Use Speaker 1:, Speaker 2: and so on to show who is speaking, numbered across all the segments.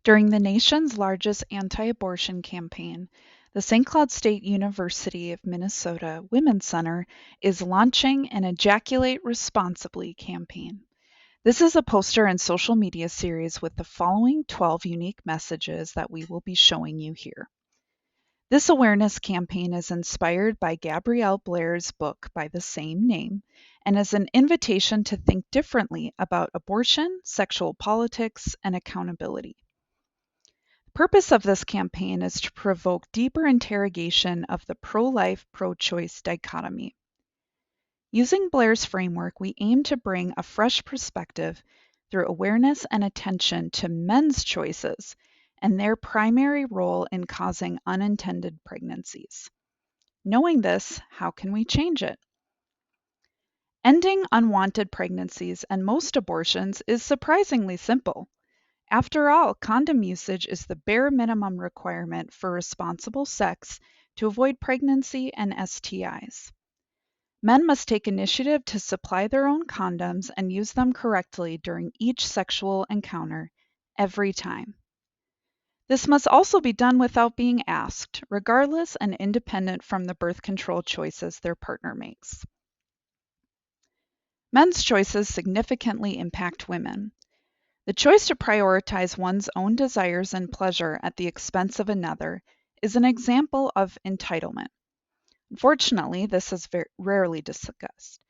Speaker 1: During the nation's largest anti-abortion campaign, the St. Cloud State University of Minnesota Women's Center is launching an Ejaculate Responsibly campaign. This is a poster and social media series with the following 12 unique messages that we will be showing you here. This awareness campaign is inspired by Gabrielle Blair's book by the same name and is an invitation to think differently about abortion, sexual politics, and accountability. The purpose of this campaign is to provoke deeper interrogation of the pro-life, pro-choice dichotomy. Using Blair's framework, we aim to bring a fresh perspective through awareness and attention to men's choices and their primary role in causing unintended pregnancies. Knowing this, how can we change it? Ending unwanted pregnancies and most abortions is surprisingly simple. After all, condom usage is the bare minimum requirement for responsible sex to avoid pregnancy and STIs. Men must take initiative to supply their own condoms and use them correctly during each sexual encounter, every time. This must also be done without being asked, regardless and independent from the birth control choices their partner makes. Men's choices significantly impact women. The choice to prioritize one's own desires and pleasure at the expense of another is an example of entitlement. Unfortunately, this is rarely discussed.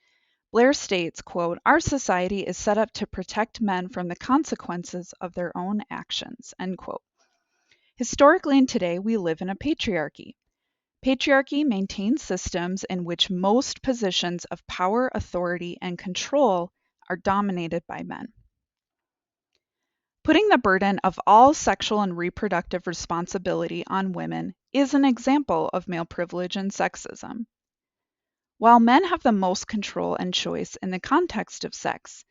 Speaker 1: Blair states, quote, "Our society is set up to protect men from the consequences of their own actions," end quote. Historically and today, we live in a patriarchy. Patriarchy maintains systems in which most positions of power, authority, and control are dominated by men. Putting the burden of all sexual and reproductive responsibility on women is an example of male privilege and sexism. While men have the most control and choice in the context of sex,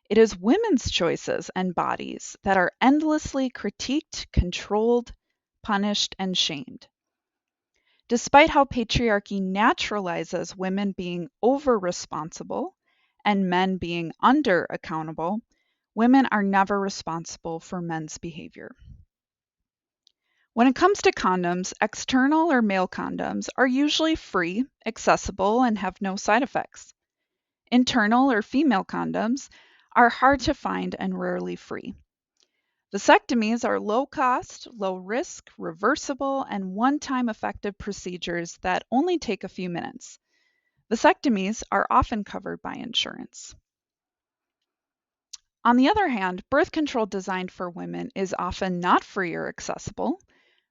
Speaker 1: it is women's choices and bodies that are endlessly critiqued, controlled, punished, and shamed. Despite how patriarchy naturalizes women being over-responsible and men being under-accountable, women are never responsible for men's behavior. When it comes to condoms, external or male condoms are usually free, accessible, and have no side effects. Internal or female condoms are hard to find and rarely free. Vasectomies are low cost, low risk, reversible, and one-time effective procedures that only take a few minutes. Vasectomies are often covered by insurance. On the other hand, birth control designed for women is often not free or accessible,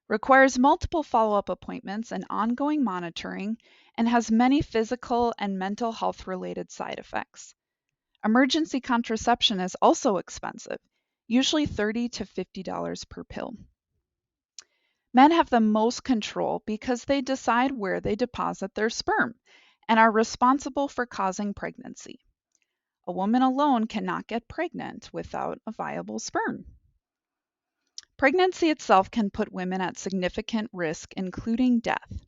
Speaker 1: requires multiple follow-up appointments and ongoing monitoring, and has many physical and mental health-related side effects. Emergency contraception is also expensive, usually $30 to $50 per pill. Men have the most control because they decide where they deposit their sperm and are responsible for causing pregnancy. A woman alone cannot get pregnant without a viable sperm. Pregnancy itself can put women at significant risk, including death.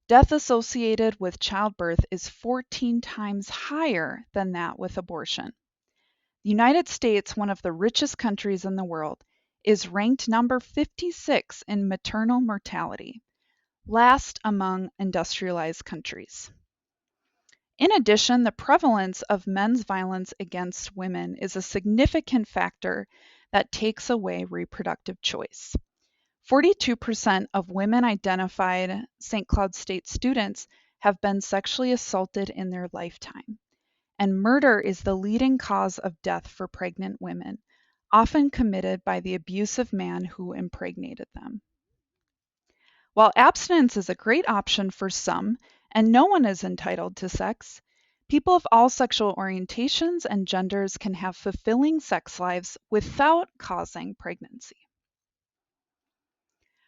Speaker 1: Death associated with childbirth is 14 times higher than that with abortion. The United States, one of the richest countries in the world, is ranked number 56 in maternal mortality, last among industrialized countries. In addition, the prevalence of men's violence against women is a significant factor that takes away reproductive choice. 42% of women-identified St. Cloud State students have been sexually assaulted in their lifetime, and murder is the leading cause of death for pregnant women, often committed by the abusive man who impregnated them. While abstinence is a great option for some, and no one is entitled to sex, people of all sexual orientations and genders can have fulfilling sex lives without causing pregnancy.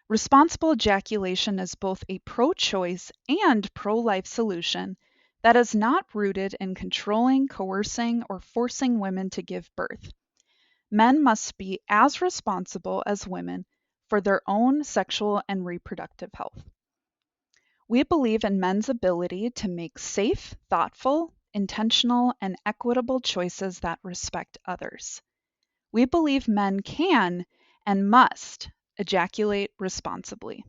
Speaker 1: Responsible ejaculation is both a pro-choice and pro-life solution that is not rooted in controlling, coercing, or forcing women to give birth. Men must be as responsible as women for their own sexual and reproductive health. We believe in men's ability to make safe, thoughtful, intentional, and equitable choices that respect others. We believe men can and must ejaculate responsibly.